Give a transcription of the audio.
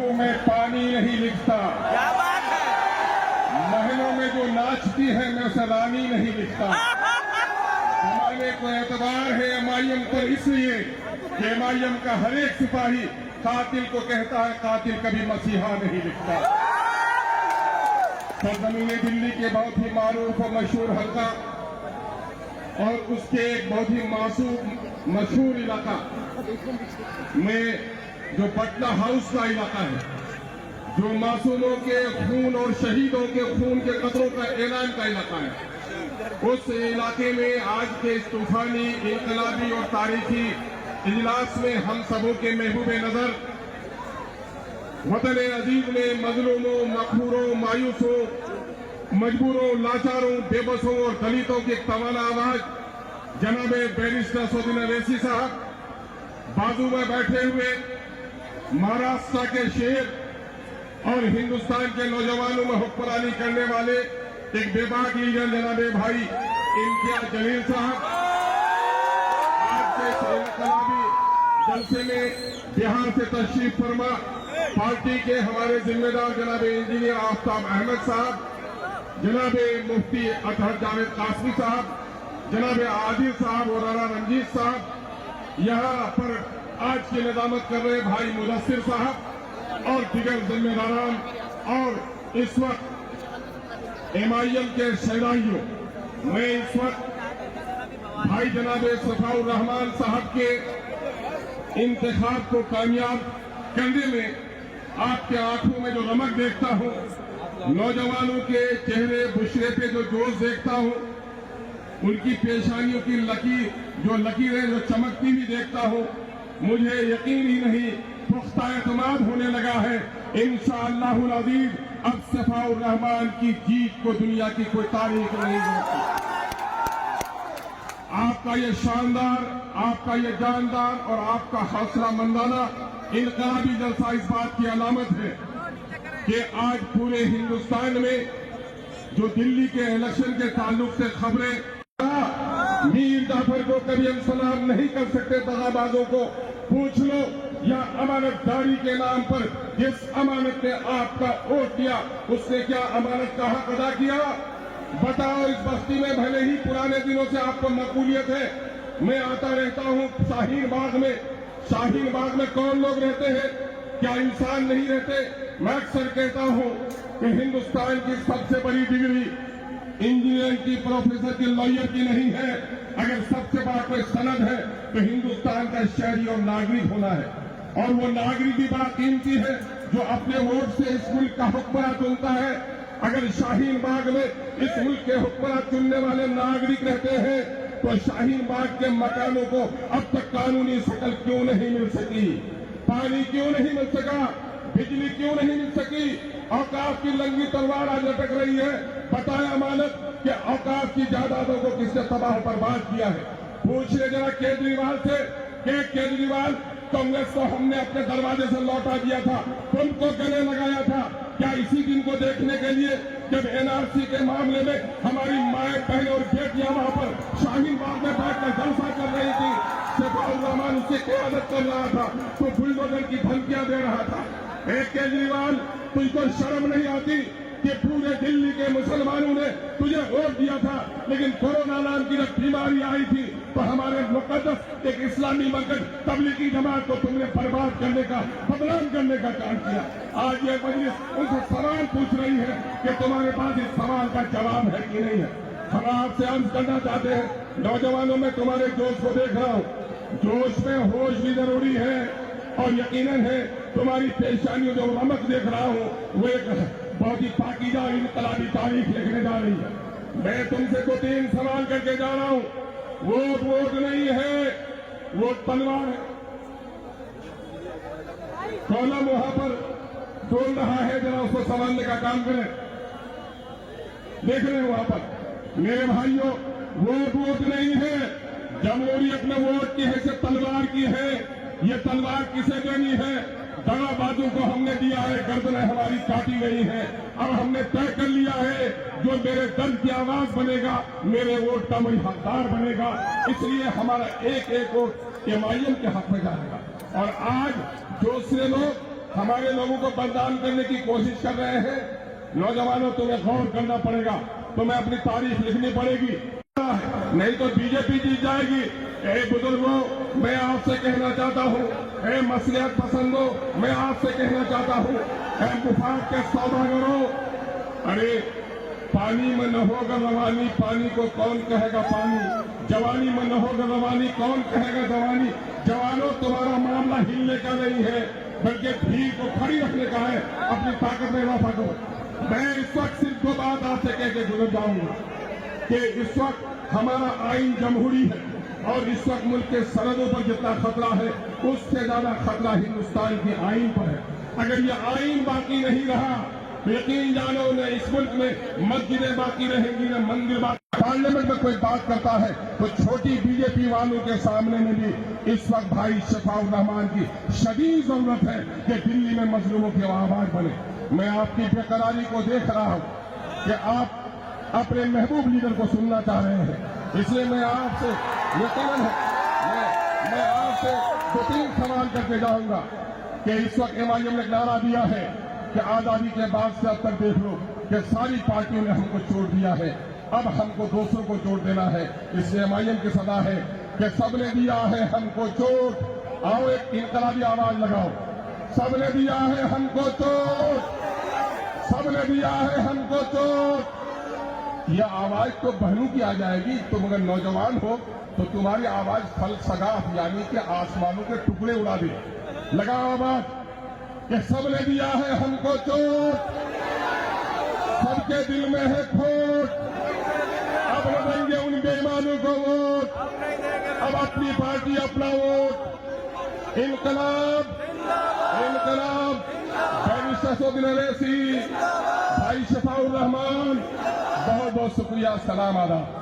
लहू में पानी नहीं लिखता, क्या बात है। महलों में जो नाचती है मैं उसे रानी नहीं लिखता। जमाने को एतबार है एमआईएम पर इसलिए कि एमआईएम का हर एक सिपाही कातिल को कहता है कातिल कभी मसीहा नहीं लिखता। सरजमीन दिल्ली के बहुत ही मारूफ और मशहूर हल्का और उसके एक बहुत ही मासूम मशहूर इलाका में जो पटना हाउस का इलाका है, जो मासूमों के खून और शहीदों के खून के कतरों का ऐलान का इलाका है, उस इलाके में आज के इस तूफानी इनकलाबी और तारीखी इजलास में हम सबों के महबूबे नजर वतन अजीज में मजलूमों, मखबूरों, मायूसों, मजबूरों, लाचारों, बेबसों और दलितों की तवाना आवाज जनाब बैरिस्टर सौदीन अवैसी साहब, बाजू में बैठे हुए महाराष्ट्र के शेर और हिंदुस्तान के नौजवानों में हुक्मरानी करने वाले एक बेबाक लीडर जनाब भाई इम्तियाज जलील साहब, आज के इनकलाबी जलसे में बिहार से तशरीफ फरमा पार्टी के हमारे जिम्मेदार जनाब इंजीनियर आफ्ताब अहमद साहब, जनाब मुफ्ती अतहर जावेद कासमी साहब, जनाब आदिल साहब और राणा रंजीत साहब, यहाँ पर आज की निजामत कर रहे भाई मुदस्सिर साहब और दिगर जिम्मेदारान और इस वक्त एमआईएम के शहदाइयों, मैं इस वक्त भाई जनाब सफाउर रहमान साहब के इंतखाब को कामयाब करने में आपके आंखों में जो रमक देखता हूं, नौजवानों के चेहरे बुशरे पे जो जोश देखता हूं, उनकी पेशानियों की लकीरें जो चमकती भी देखता हूं, मुझे यकीन ही नहीं पुख्ता एतमाद होने लगा है इंशाअल्लाहुल अज़ीज़ अब सफाउर रहमान की जीत को दुनिया की कोई तारीख नहीं रोकती। आपका ये शानदार, आपका ये जानदार और आपका हौसला मंदाना इनकलाबी जलसा इस बात की अलामत है कि आज पूरे हिंदुस्तान में जो दिल्ली के इलेक्शन के ताल्लुक से खबरें, मीर जाफर को कभी हम सलाम नहीं कर सकते, दगाबाजों को पूछ लो, या अमानतदारी के नाम पर जिस अमानत ने आपका वोट दिया उसने क्या अमानत का हक अदा किया? बताओ। इस बस्ती में भले ही पुराने दिनों से आपको मकबूलियत है, मैं आता रहता हूँ शाहीन बाग में। शाहीन बाग में कौन लोग रहते हैं? क्या इंसान नहीं रहते? मैं अक्सर कहता हूँ कि हिंदुस्तान की सबसे बड़ी डिग्री इंजीनियरिंग की, प्रोफेसर की, लॉयर की नहीं है। अगर सबसे बड़ा कोई सनद है तो हिंदुस्तान का शहरी और नागरिक होना है, और वो नागरिक भी बड़ा कीमती है जो अपने वोट से इस मुल्क का हुक्मरान चुनता है। अगर शाहीन बाग में इस मुल्क के हुक्मरान चुनने वाले नागरिक रहते हैं तो शाहीन बाग के मकानों को अब तक कानूनी शक्ल क्यों नहीं मिल सकी? पानी क्यों नहीं मिल सका? बिजली क्यों नहीं मिल सकी? औकाफ की लंगी तलवार आज लटक रही है। बताया अमानत कि औकाफ की जायदादों को किसने तबाह बर्बाद किया है? पूछिए जरा केजरीवाल से कि केजरीवाल, कांग्रेस को हमने अपने दरवाजे से लौटा दिया था, तुमको गले लगाया था क्या इसी दिन को देखने के लिए जब एनआरसी के मामले में हमारी माए, बहन और बेटियां वहां पर शाहीन बाग में बैठकर जलसा कर रही थी, सफाउर रहमान उसकी क़यादत कर रहा था, तो बुलडोजर की धमकियां दे रहा था। केजरीवाल, तुझको शर्म नहीं आती कि पूरे दिल्ली के मुसलमानों ने तुझे वोट दिया था, लेकिन कोरोना नाम की जब बीमारी आई थी तो हमारे मुकद्दस एक इस्लामी मस्जिद तबलीगी जमात को तुमने बर्बाद करने का, बदनाम करने का काम किया। आज ये मजलिस उनसे सवाल पूछ रही है कि तुम्हारे पास इस सवाल का जवाब है कि नहीं है। हम आपसे अर्ज करना चाहते हैं, नौजवानों में तुम्हारे जोश को देख रहा हूँ, जोश में होश भी जरूरी है, और यकीनन है तुम्हारी पेशानियों जो रमक देख रहा हूँ वो एक बहुत ही पाकीज़ा इनकलाबी तारीख लिखने जा रही है। मैं तुमसे 2-3 सवाल करके जा रहा हूँ। वोट नहीं है, वोट तलवार है। कॉलम वहां पर बोल रहा है, जरा उसको संभालने का काम करें। देख रहे हैं वहां पर मेरे भाइयों, वोट नहीं है। जमहूरियत में वोट की हैसियत तलवार की है। ये तलवार किसे देनी है? दगाबाजों को हमने दिया है, गर्दनें हमारी काटी गई हैं। अब हमने तय कर लिया है जो मेरे दर्द की आवाज बनेगा, मेरे वोट का वही हकदार बनेगा। इसलिए हमारा एक एक वोट एमआईएम के हक में जाएगा। और आज दूसरे लोग हमारे लोगों को बदनाम करने की कोशिश कर रहे हैं। नौजवानों, तुम्हें गौर करना पड़ेगा, तुम्हें अपनी तारीफ लिखनी पड़ेगी, नहीं तो बीजेपी जीत जाएगी। ए बुजुर्गों, मैं आपसे कहना चाहता हूँ, ए मसलियत पसंदों, मैं आपसे कहना चाहता हूँ, ए मुफाद के सौदागरों, अरे पानी में न होगा रवानी, पानी को कौन कहेगा पानी, जवानी में न होगा रवानी, कौन कहेगा जवानी। जवानों, तुम्हारा मामला हिलने का नहीं है, बल्कि भीड़ को खड़ी रखने का है। अपनी ताकत में इजाफा करो। मैं इस वक्त सिर्फ दो बात आपसे कह के गुजर जाऊंगा कि इस वक्त हमारा आइन जमहूरी है, और इस वक्त मुल्क के सरहदों पर जितना खतरा है, उससे ज्यादा खतरा हिंदुस्तान की आइन पर है। अगर ये आइन बाकी नहीं रहा, यकीन जानो न इस मुल्क में मस्जिदें बाकी रहेंगी, न मंदिर बाकी। पार्लियामेंट में कोई बात करता है तो छोटी बीजेपी वालों के सामने में भी इस वक्त भाई शफाउर रहमान की शदीद जरूरत है कि दिल्ली में मजलूमों की आवाज बने। मैं आपकी बेकरारी को देख रहा हूं कि आप अपने महबूब लीडर को सुनना चाह रहे हैं, इसलिए मैं आपसे यकीनन मैं आपसे 2-3 सवाल करके जाऊंगा कि इस वक्त एमआईएम ने नारा दिया है कि आजादी के बाद से अब तक देख लो कि सारी पार्टियों ने हमको छोड़ दिया है, अब हमको दूसरों को चोट देना है। इसलिए एमआईएम की सदा है कि सबने दिया है हमको चोट, आओ एक इनकलाबी आवाज लगाओ, सबने दिया है हमको चोट, सबने दिया है हमको चोट। यह आवाज तो बहनों की आ जाएगी, तुम अगर नौजवान हो तो तुम्हारी आवाज फलसगाफ यानी कि आसमानों के टुकड़े उड़ा दे। लगाओ आवाज कि सबने दिया है हमको चोट, सबके दिल में है खोट, अब न देंगे उन बेईमानों को वोट, अब अपनी पार्टी अपना वोट। इनकलाब इनकलाब, बैरिस्टर अवैसी, भाई शफाउर रहमान, बहुत बहुत शुक्रिया। सलाम आदाब।